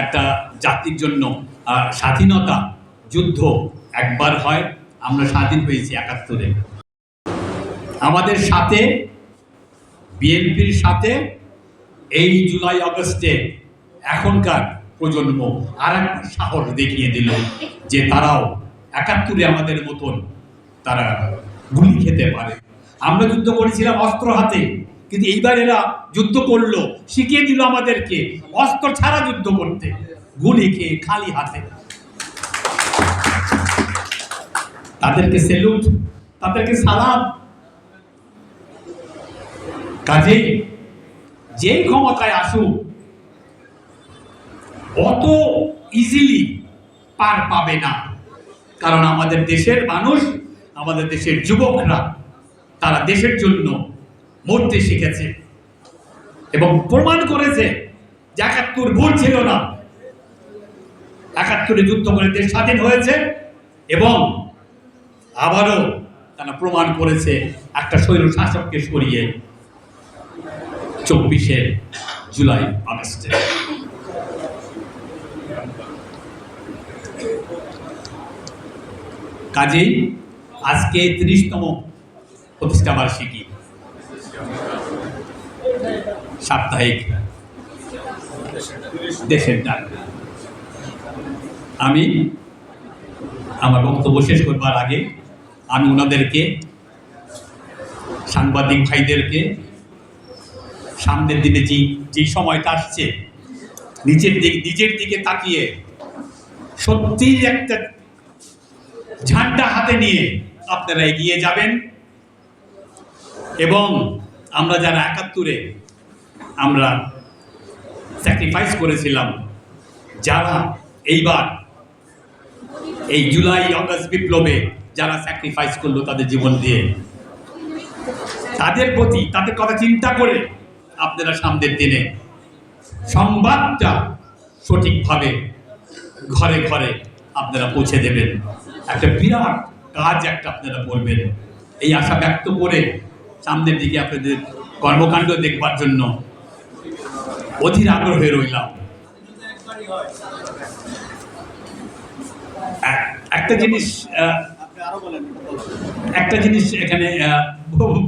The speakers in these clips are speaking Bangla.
একটা জাতির জন্য স্বাধীনতা যুদ্ধ একবার হয়, আমরা স্বাধীন হয়েছি ৭১-এ। আমাদের সাথে বিএনপির সাথে এই জুলাই আগস্টে এখনকার প্রজন্ম আর একটা সাহস দেখিয়ে দিল যে তারাও ৭১-এ আমাদের মতন তারা গুলি খেতে পারে। আমরা যুদ্ধ করেছিলাম অস্ত্র হাতে, কিন্তু এইবার এরা যুদ্ধ করলো, শিখিয়ে দিল আমাদেরকে অস্ত্র ছাড়া যুদ্ধ করতে, গুলি খেয়ে খালি হাতে। তাদেরকে সেলুট, তাদেরকে সালাম। কাজেই যে ক্ষমতায় আসুক অত ইজিলি পার পাবে না, কারণ আমাদের দেশের মানুষ, আমাদের দেশের যুবকরা তারা দেশের জন্য মরতে শিখেছে এবং প্রমাণ করেছে যে ৭১ ভুল ছিল না। ৭১-এ যুদ্ধ করে দেশ স্বাধীন হয়েছে এবং আবারও তারা প্রমাণ করেছে একটা স্বৈর শাসককে সরিয়ে ২৪শে জুলাই আগস্টে। কাজেই আজকে ৩০তম প্রতিষ্ঠা বার্ষিকী সাপ্তাহিক দেশের ডাক। আমি আমার বক্তব্য শেষ করবার আগে আমি ওনাদেরকে, সাংবাদিক ভাইদেরকে, সামনের দিনে যে সময়টা আসছে নিজের দিকে তাকিয়ে সত্যি একটা ঝান্ডা হাতে নিয়ে আপনারা এগিয়ে যাবেন এবং আমরা যারা ৭১-এ আমরা স্যাক্রিফাইস করেছিলাম, যারা এইবার এই জুলাই আগস্ট বিপ্লবে যারা স্যাক্রিফাইস করলো তাদের জীবন দিয়ে, তাদের প্রতি, তাদের কথা চিন্তা করে আপনারা সামনের দিনে সংবাদটা সঠিকভাবে ঘরে ঘরে আপনারা পৌঁছে দেবেন। একটা বিরাট কাজ একটা আপনারা করবেন, এই আশা ব্যক্ত করে সামনের দিকে আপনাদের কর্মকাণ্ড দেখবার জন্য অধীর আগ্রহে রইলাম। একটা জিনিস এখানে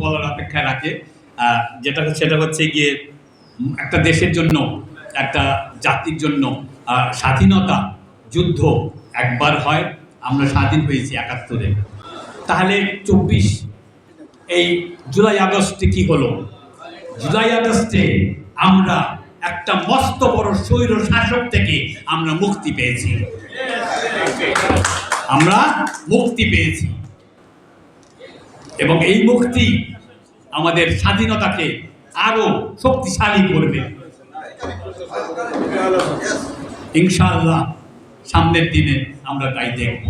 বলার অপেক্ষা রাখে, সেটা হচ্ছে গিয়ে একটা দেশের জন্য, একটা জাতির জন্য স্বাধীনতা যুদ্ধ একবার হয়, আমরা স্বাধীন হয়েছি ৭১-এ। তাহলে ২৪ এই জুলাই আগস্টে কি হলো? জুলাই আগস্টে আমরা একটা মস্ত বড় স্বৈর শাসক থেকে আমরা মুক্তি পেয়েছি, আমরা মুক্তি পেয়েছি এবং এই মুক্তি আমাদের স্বাধীনতাকে আরো শক্তিশালী করবে ইনশাআল্লাহ। সামনের দিনে আমরা তাই দেখব।